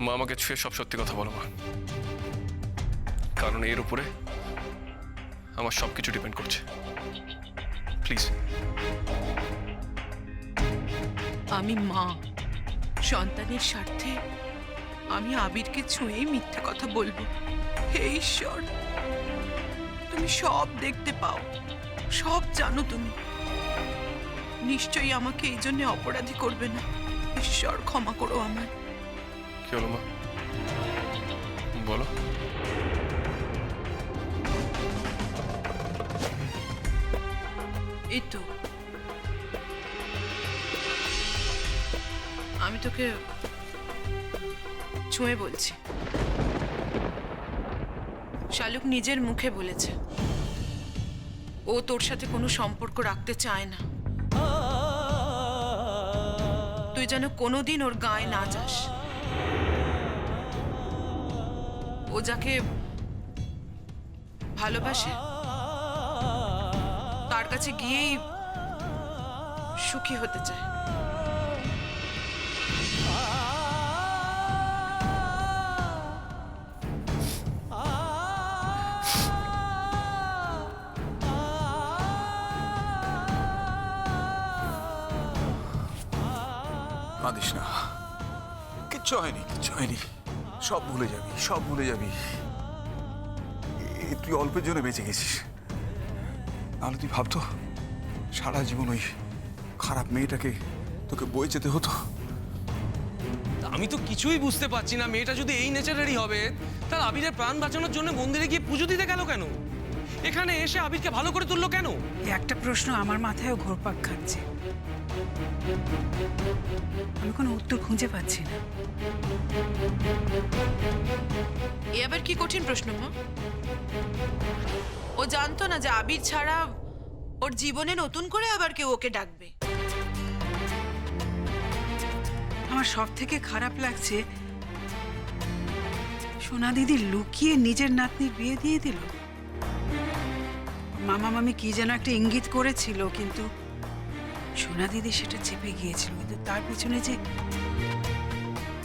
মা আমাকে ছুঁয়ে সব সত্যি কথা বলো মা, কারণ এর উপরে আমার সবকিছু ডিপেন্ড করছে। প্লিজ। আমি মা, সন্তানের স্বার্থে আমি আবিরকে ছুঁয়েই মিথ্যে কথা বলবো? হে ঈশ্বর, তুমি সব দেখতে পাও, সব জানো তুমি। নিশ্চয়ই আমাকে এই জন্য অপরাধী করবে না। ঈশ্বর ক্ষমা করো আমায়। কি হলো মা, বলো। এই তো আমি তোকে ছুঁয়ে বলছি। শালুক নিজের মুখে বলেছে ও তোর সাথে কোনো সম্পর্ক রাখতে চায় না। তুই যেন কোনোদিন ওর গায়ে না যাস। ও যাকে ভালোবাসে তার কাছে গিয়েই সুখী হতে চায়। কাঁদিস না, কিচ্ছু হয়নি, কিচ্ছু হয়নি। সব ভুলে যাবি, সব ভুলে যাবি। তুই অল্পের জন্য বেঁচে গেছিস, নাহলে তুই ভাবতো সারা জীবন ওই খারাপ মেয়েটাকে তোকে বয়ে যেতে হতো। আমি তো কিছুই বুঝতে পারছি না, মেয়েটা যদি এই নেচারেরই হবে তাহলে আবিরের প্রাণ বাঁচানোর জন্য মন্দিরে গিয়ে পুজো দিতে গেল কেন? এখানে এসে আবিরকে ভালো করে তুললো কেন? একটা প্রশ্ন আমার মাথায়ও ঘুরপাক খাচ্ছে, আমি কোনো উত্তর খুঁজে পাচ্ছি না। এ আবার কি কঠিন প্রশ্ন মা? ও জানতো না যে আবির ছাড়া ওর জীবনে নতুন করে আবার কেউ ওকে ডাকবে। আমার সব থেকে খারাপ লাগছে সোনা দিদি লুকিয়ে নিজের নাতনির বিয়ে দিয়ে দিল। মামা মামি কি যেন একটা ইঙ্গিত করেছিল, কিন্তু সোনা দিদি সেটা চেপে গিয়েছিল। কিন্তু তার পিছনে যে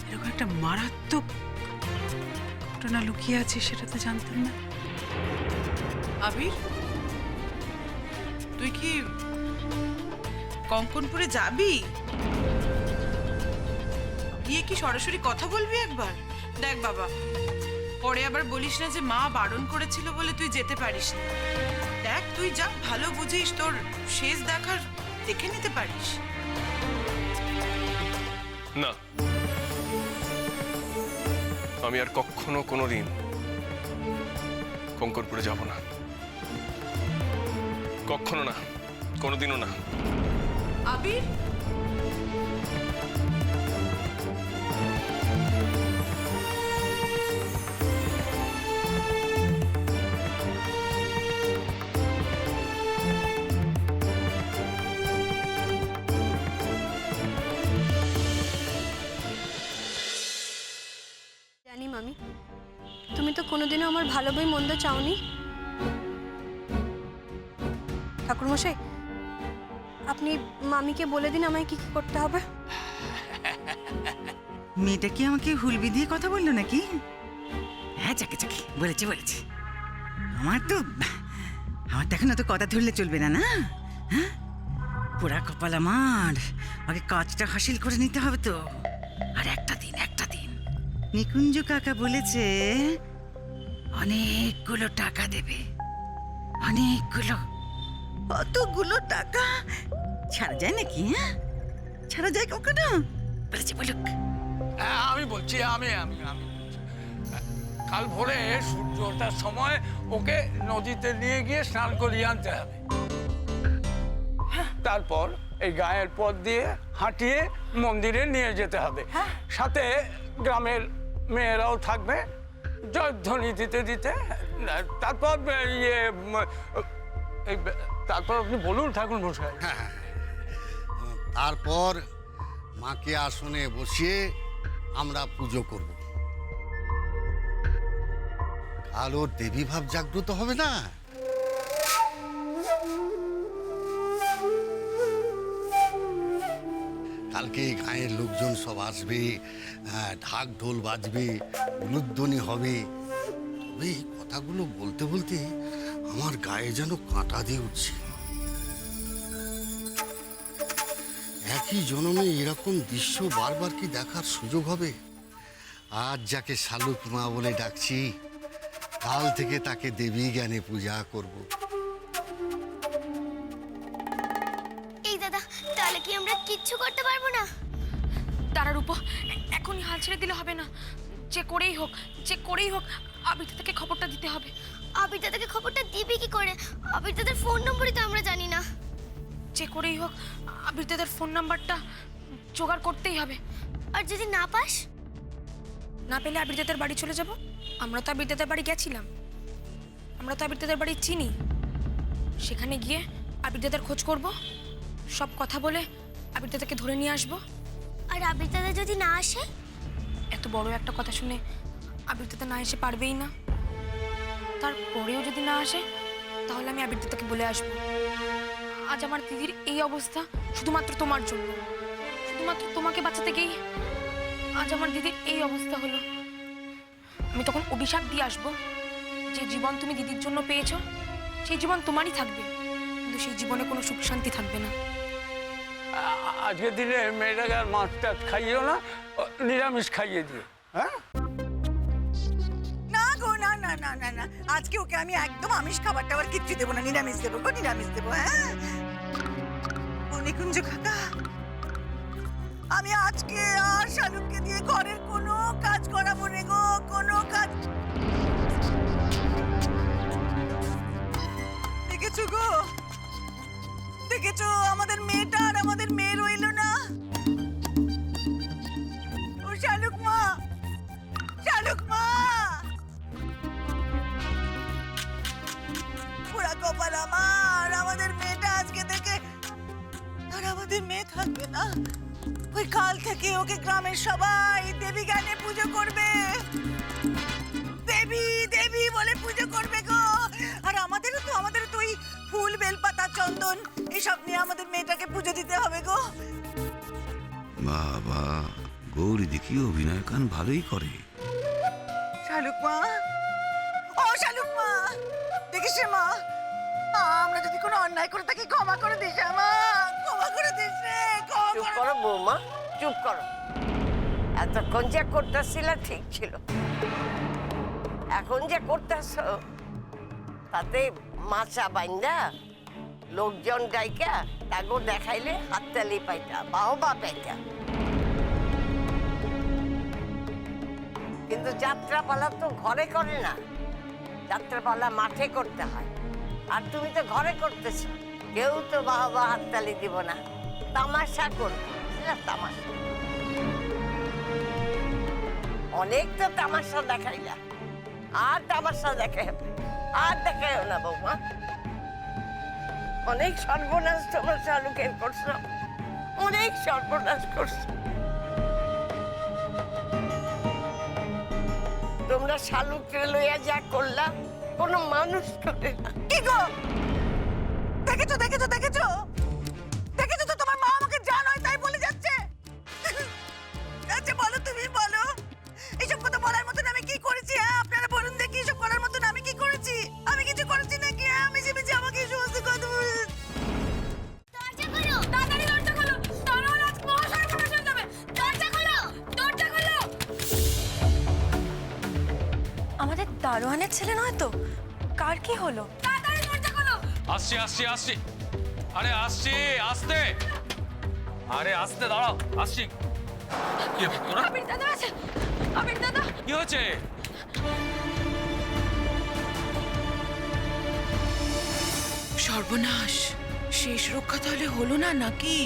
এরকম একটা মারাত্মক ঘটনা লুকিয়ে আছে সেটা তো জানতাম না। আবির, তুই কি কঙ্কনপুরে যাবি? গিয়ে কি সরাসরি কথা বলবি একবার? দেখ বাবা, পরে আবার বলিস না যে মা বারণ করেছিল বলে তুই যেতে পারিস না। দেখ, তুই যা ভালো বুঝিস, তোর শেষ দেখার দেখে নিতে পারিস। না, আমি আর কখনো কোনোদিন কঙ্কনপুরে যাব না, কখনো না, কোনোদিনও না। আবির, জানি মামি, তুমি তো কোনোদিনও আমার ভালো বই মন্দ চাওনি। ঠাকুরমশাই, আপনি মামিকে বলে দিন আমায় কি কি করতে হবে। মেয়েটা কি আমাকে হুলবি দিয়ে কথা বললো নাকি? হ্যাঁ, চাকে চাকে বলেছে বলেছে। আমার তো এখন অত কথা ধরলে চলবে না, না? হ্যাঁ, পোড়া কপাল আমার। আগে কাজটা হাসিল করে নিতে হবে তো। আর একটা দিন নিকুঞ্জ কাকা বলেছে অনেকগুলো টাকা দেবে, অনেকগুলো। অতগুলো টাকা ছাড়া যায় নাকি? হ্যাঁ, ছাড়া যায় কখনো? বলেছে বলুক। আমি বলছি, আমি কাল ভোরে সূর্য ওঠার সময় ওকে নদীতে নিয়ে গিয়ে স্নান করিয়ে আনতে হবে। তারপর এই গায়ের পথ দিয়ে হাঁটিয়ে মন্দিরে নিয়ে যেতে হবে। সাথে গ্রামের মেয়েরাও থাকবে জয়ধ্বনি দিতে দিতে। তারপর তারপর আপনি বলুন ঠাকুর মশাই। তারপর মাকে আসনে বসিয়ে আমরা পুজো করব। কাল ওর দেবী ভাব জাগ্রত হবে না? কালকে গাঁয়ের লোকজন সব আসবে, ঢাক ঢোল বাজবে, উলুধ্বনি হবে। তবে এই কথাগুলো বলতে বলতে আমার গায়ে যেন কাঁটা দিয়ে উঠছে। একই জন্মে এরকম দৃশ্য বারবার কি দেখার সুযোগ হবে? আজ যাকে শালুক মা বলে ডাকছি, কাল থেকে তাকে দেবী জ্ঞানে পূজা করব। এই দাদা, তাহলে কি আমরা কিচ্ছু করতে পারবো না? তারার উপর এখনই হাল ছেড়ে দিলে হবে না। যে করেই হোক আবির দাদাকে খবরটা দিতে হবে। আবির দাদাকে খবরটা দিবি কি করে? আবির দাদার ফোন নম্বরই তো আমরা জানি না। যে করেই হোক আবির দাদার ফোন নাম্বারটা জোগাড় করতেই হবে। আর যদি না পাস? না পেলে আবির দাদার বাড়ি চলে যাব। আমরা তো আবির দাদার বাড়ি গেছিলাম, আমরা তো আবির দাদার বাড়ি চিনি। সেখানে গিয়ে আবির দাদার খোঁজ করব, সব কথা বলে আবির দাদাকে ধরে নিয়ে আসবো। আর আবির দাদা যদি না আসে? এত বড় একটা কথা শুনে আবির দাদা না এসে পারবেই না। তারপরেও যদি না আসে তাহলে আমি আবির দাদাকে বলে আসবো, আজ আমার দিদির এই অবস্থা শুধুমাত্র তোমার জন্য, শুধুমাত্র তোমাকে বাঁচাতে গিয়ে আজ আমার দিদির এই অবস্থা হলো। আমি তখন অভিশাপ দিয়ে আসবো, যে জীবন তুমি দিদির জন্য পেয়েছো সেই জীবন তোমারই থাকবে, কিন্তু সেই জীবনে কোনো সুখ শান্তি থাকবে না। আজকের দিনে মেয়েটাকে আর মাছ টাছ খাইয়েও না, নিরামিষ খাইয়ে দিও। হ্যাঁ, না গো, না না না না না, আজকে ওকে আমি একদম আমিষ খাবার টাবার কিচ্ছু দেবো না, নিরামিষ দেবো গো, নিরামিষ দেবো। হ্যাঁ নিকুঞ্জ কাকা, আমি আজকে আর শালুককে দিয়ে ঘরের কোনো কাজ করাবো না গো, কোনো কাজ। দেখেছো গো, দেখেছো আমাদের মেয়েটা আর আমাদের মেয়ে রইল না। ও শালুক মা, শালুক মা, পুরা কপাল আমার, আমাদের মেয়েটা আজকে থেকে আর আমাদের মেয়ে থাকবে না। ওই কাল থেকে ওকে গ্রামের সবাই দেবী জ্ঞানে পুজো করবে, দেবী দেবী বলে পুজো করবে গো। আর আমাদেরও তো ওই ফুল বেলপাতা চন্দন এসব নিয়ে আমাদের মেয়েটাকে পুজো দিতে হবে গো। বাবা, গৌরী দেখি অভিনয় গান ভালোই করে। শালুক মা, ও শালুক মা, দেখিস রে মা, আমরা যদি কোনো অন্যায় করে থাকি ক্ষমা করে দিস মা, ক্ষমা করে দিস রে, ক্ষমা চুপ করে। করো বৌমা, চুপ করো। এতক্ষণ যে করতেছিল ঠিক ছিল, এখন যে করতেছ তাতে মাছা বাইন্দা লোকজন ডাইকা তাগো দেখাইলে হাততালি পাইতা, বাহবা পাইতা। কিন্তু যাত্রাপালা তো ঘরে করে না, যাত্রাপালা মাঠে করতে হয়। আর তুমি তো ঘরে করতেছ, কেউ তো বাহবা হাততালি দিব না, তামাশা করবো, তামাশা। অনেক তো তামাশা দেখাইলা, আর তামাশা দেখে আর দেখাইও না বৌমা। অনেক সর্বনাশ তোমার শালুকের করছো, অনেক সর্বনাশ করছো তোমরা। শালুককে লইয়া যা করলা কোনো মানুষ করে না। কি গো, দেখেছো দেখেছো দেখেছো দেখেছো তো তোমার মা আমাকে যা নয় তাই বলে যাচ্ছে। আচ্ছা বলো, তুমি বলো, এইসব কথা বলার মতন আমি কি করেছি? হ্যাঁ আপনারা বলুন দেখি, এইসব করার মতন আমি কি করেছি? আমি কিছু করেছি নাকি? হ্যাঁ মিশে মিশে আমাকে এই সমস্ত কথা বলে। দরজা খোলো, তাড়াতাড়ি দরজা খোলো, তাহলে আজ মহাসর্বনাশ হয়ে যাবে। দরজা খোলো, দরজা খোলো। আমাদের দারোয়ানের ছেলে নয় তো? কার কি হলো? তাড়াতাড়ি দরজা খোলো। আসছি আসছি আসছি, আরে আসছি, আসতে, আরে আসতে দাঁড়াও, আসছি। কি তোরা? আবির দাদা আছে, আবির দাদা। কি হচ্ছে? সর্বনাশ, শেষ রক্ষা তাহলে হলো না নাকি?